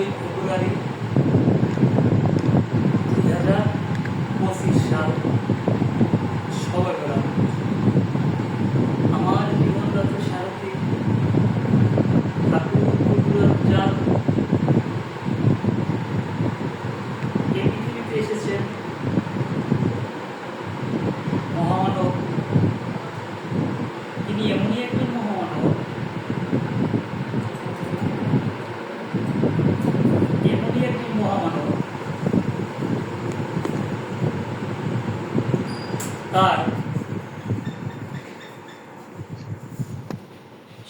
ফেব্রুয়ারি 2025 সাল সবে বেলা আমার জীবনরত সারথী ঠাকুর কুদরতচাঁদ এই পৃথিবীতে এসেছেন মহামানব। তিনি এমনই একজন মহামানব, তার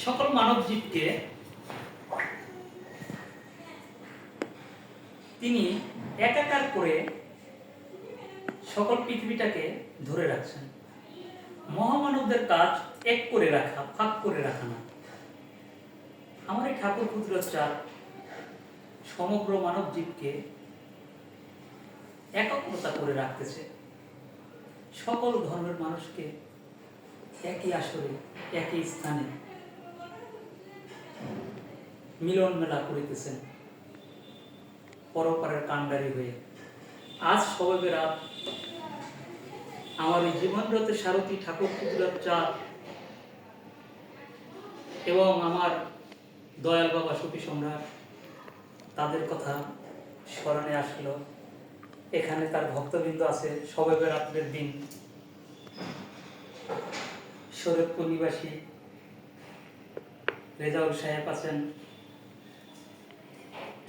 সকল মানব জীবকে তিনি একাকার করে সকল পৃথিবীটাকে ধরে রাখছেন। মহামানবদের কাজ এক করে রাখা, ফাঁক করে রাখা না। আমার এই ঠাকুর কুদরতচাঁদ সমগ্র মানব জীবকে একত্রতা করে রাখতেছে। সকল ধর্মের মানুষকে একই আসরে একই স্থানে মিলন মেলা করিতেছেন পরপারের কাণ্ডারি হয়ে। আজ শবে বরাত আমার এই জীবনরত সারথী ঠাকুর কুদরতচাঁদ এবং আমার দয়াল বাবা সতী সম্রাট তাদের কথা স্মরণে আসলো। এখানে তার ভক্তবৃন্দ আছে। শবে বরাতের দিন শরীয়তপুর নিবাসী রেজাউল সাহেব আছেন,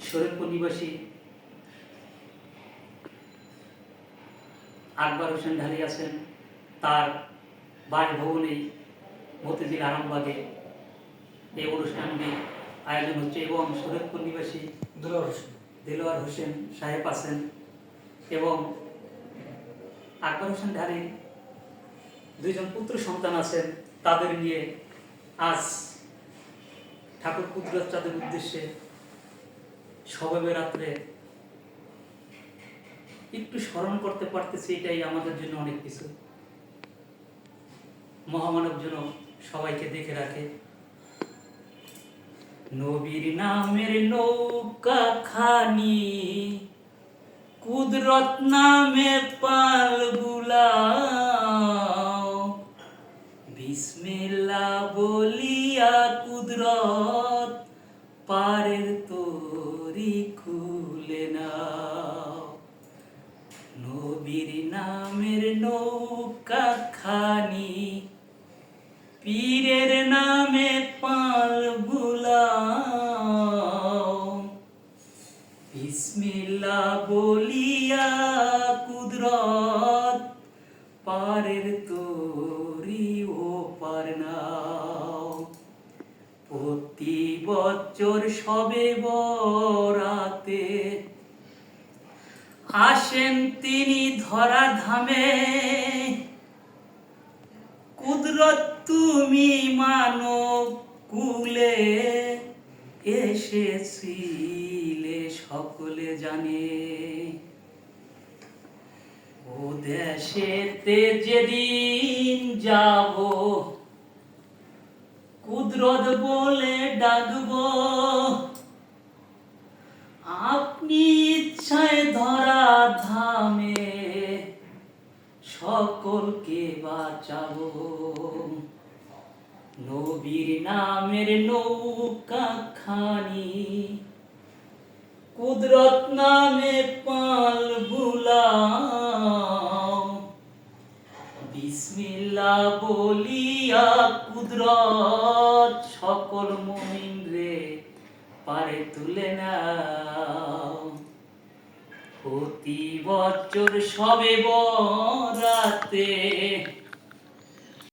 শরীয়তপুর নিবাসী আকবর হোসেন ঢালি আছেন। তার বাসভবনেই মতিঝিল আরামবাগে এই অনুষ্ঠানটি আয়োজন হচ্ছে এবং শরীয়তপুর নিবাসী দিলওয়ার হোসেন সাহেব আছেন এবং আকবর হোসেন ঢালি দুইজন পুত্র সন্তান আছেন। তাদের নিয়ে আজ ঠাকুর কুদরতচাঁদের উদ্দেশ্যে শবে বরাতে একটু স্মরণ করতে পারতেছি, এটাই আমাদের জন্য অনেক কিছু। মহামানব যেন সবাইকে দেখে রাখে। নবীর নামের নৌকা খানি কুদরত নামে পাল বুলাও, বিসমিল্লাহ বলিয়া কুদরত পারের তরি খুলে নাও। নবীর নামের নৌকা খানি পীরের নামে পাল বুলাও, বিসমিল্লাহ বলিয়া কুদরত পারের তরি ও পার নাও। প্রতি বছর শবে বরাতে আসেন তিনি ধরা ধামে, কুদরত তুমি মানব কুলে এসেছিলে সকলে জানে। ও দেশেতে যেদিন যাব কুদরত বলে ডাকবো, আপনি ইচ্ছায় ধরা ধামে সকলকে বাঁচাবো। নবীর নামের নৌকা খানি কুদরত নামে পাল বুলাও, বিসমিল্লাহ বলিয়া কুদরত সকল মুমিন রে পারে তুলে নাও। প্রতি বছর শবে বরাতে